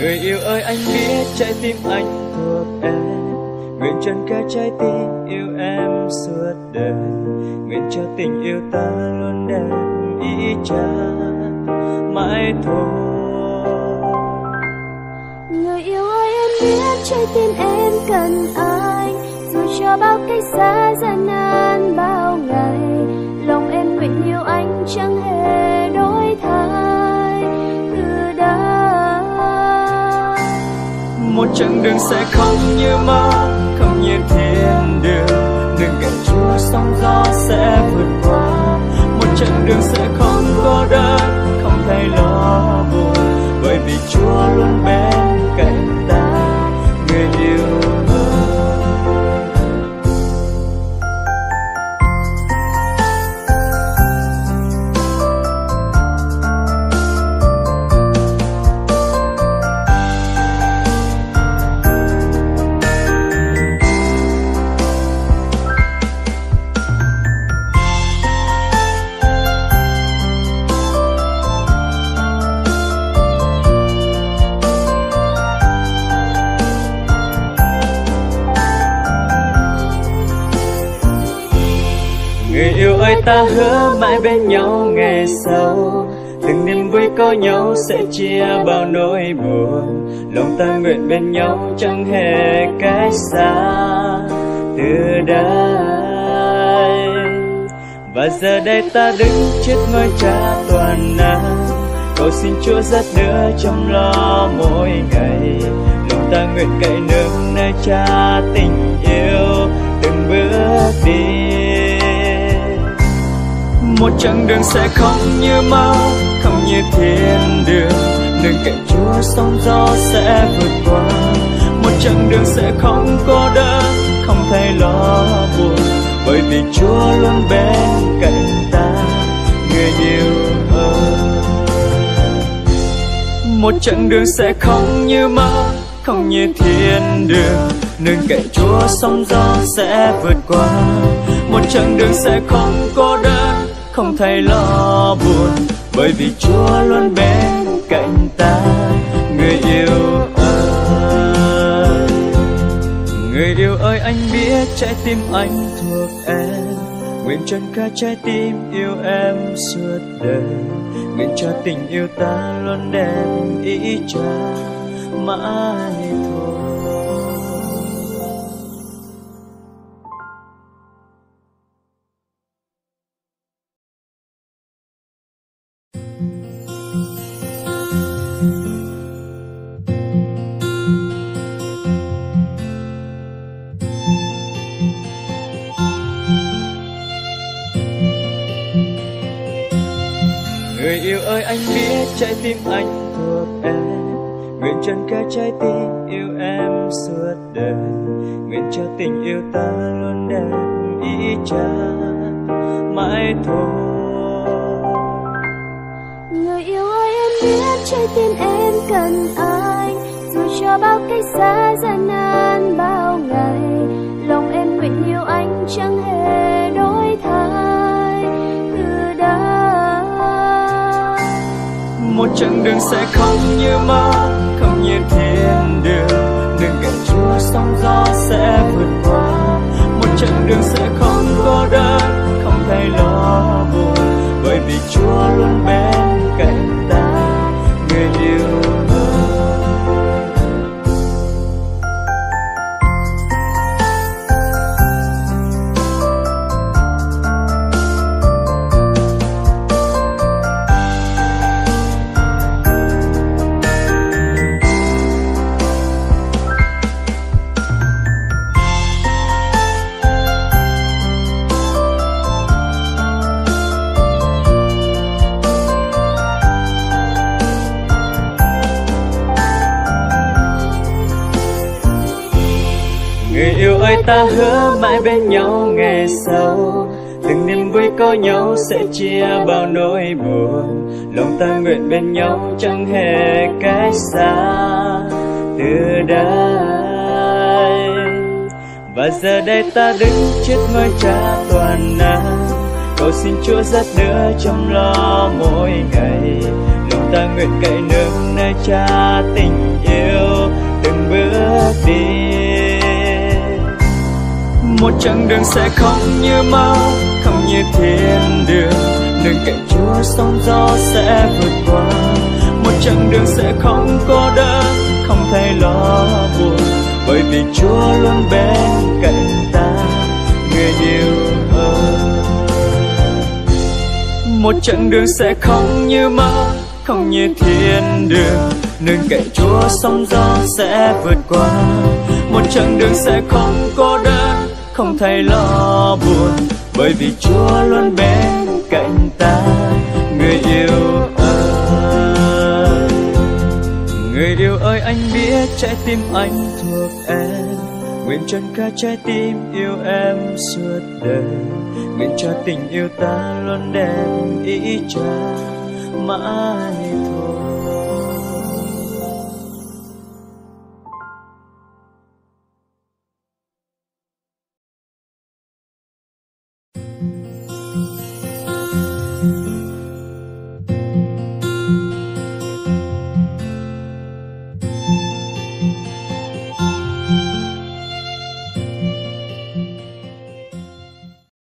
Người yêu ơi anh biết trái tim anh thuộc em, nguyện trần cả trái tim yêu em suốt đời, nguyện cho tình yêu ta luôn đẹp ý cha mãi thôi. Người yêu ơi em biết trái tim em cần anh, dù cho bao cách xa gian nan bao ngày, lòng em nguyện yêu anh chẳng hề đổi thay từ đây. Một chặng đường sẽ không như mơ, không như thiên đường, đừng cạnh Chúa sóng gió sẽ vượt qua. Một chặng đường sẽ không cô đơn, không thay lo buồn, bởi vì Chúa luôn bên cạnh ta, người yêu ơi. Người yêu ơi ta hứa mãi bên nhau ngày sau, từng niềm vui có nhau sẽ chia bao nỗi buồn, lòng ta nguyện bên nhau chẳng hề cách xa từ đây. Và giờ đây ta đứng trước ngôi Cha toàn năng, cầu xin Chúa dắt đỡ chăm lo mỗi ngày, lòng ta nguyện cậy nương nơi Cha tình yêu từng bước đi. Một chặng đường sẽ không như mơ, không như thiên đường, đừng cạnh Chúa sóng gió sẽ vượt qua. Một chặng đường sẽ không cô đơn, không thay lo buồn, bởi vì Chúa luôn bên cạnh ta, người yêu ơi. Một chặng đường sẽ không như mơ, không như thiên đường, đừng cạnh Chúa sóng gió sẽ vượt qua. Một chặng đường sẽ không cô đơn, không thay lo buồn, bởi vì Chúa luôn bên cạnh ta, người yêu ơi. Người yêu ơi anh biết trái tim anh thuộc em, nguyện trần cả trái tim yêu em suốt đời, nguyện cho tình yêu ta luôn đẹp ý Cha mãi thôi. Người yêu ơi anh biết trái tim anh thuộc em, nguyện trần cả trái tim yêu em suốt đời, nguyện cho tình yêu ta luôn đẹp ý Cha mãi thôi. Người yêu ơi em biết trái tim em cần anh, dù cho bao cách xa gian nan bao ngày, lòng em nguyện yêu anh chẳng hề đổi thay từ đây. Một chặng đường sẽ không như mơ, không như thiên đường, đừng cạnh Chúa sóng gió sẽ vượt qua. Một chặng đường sẽ không cô đơn, không thay lo buồn, bởi vì Chúa luôn bên cạnh ta, người yêu ơi. Người yêu ơi ta hứa mãi bên nhau ngày sau, từng niềm vui có nhau sẽ chia bao nỗi buồn, lòng ta nguyện bên nhau chẳng hề cách xa từ đây. Và giờ đây ta đứng trước ngôi Cha toàn năng, cầu xin Chúa dắt đỡ chăm lo mỗi ngày, lòng ta nguyện cậy nương nơi Cha tình yêu nhiều từng bước đi. Một chặng đường sẽ không như mơ, không như thiên đường, nương cậy Chúa sóng gió sẽ vượt qua. Một chặng đường sẽ không cô đơn, không thấy lo buồn, bởi vì Chúa luôn bên cạnh ta, người yêu ơi. Một chặng đường sẽ không như mơ, không như thiên đường, nương cậy Chúa sóng gió sẽ vượt qua. Một chặng đường sẽ không cô đơn, không thấy lo buồn, bởi vì Chúa luôn bên cạnh ta, người yêu ơi. Người yêu ơi, anh biết trái tim anh thuộc em, nguyện trần ca trái tim yêu em suốt đời. Nguyện cho tình yêu ta luôn đẹp ý cha mãi.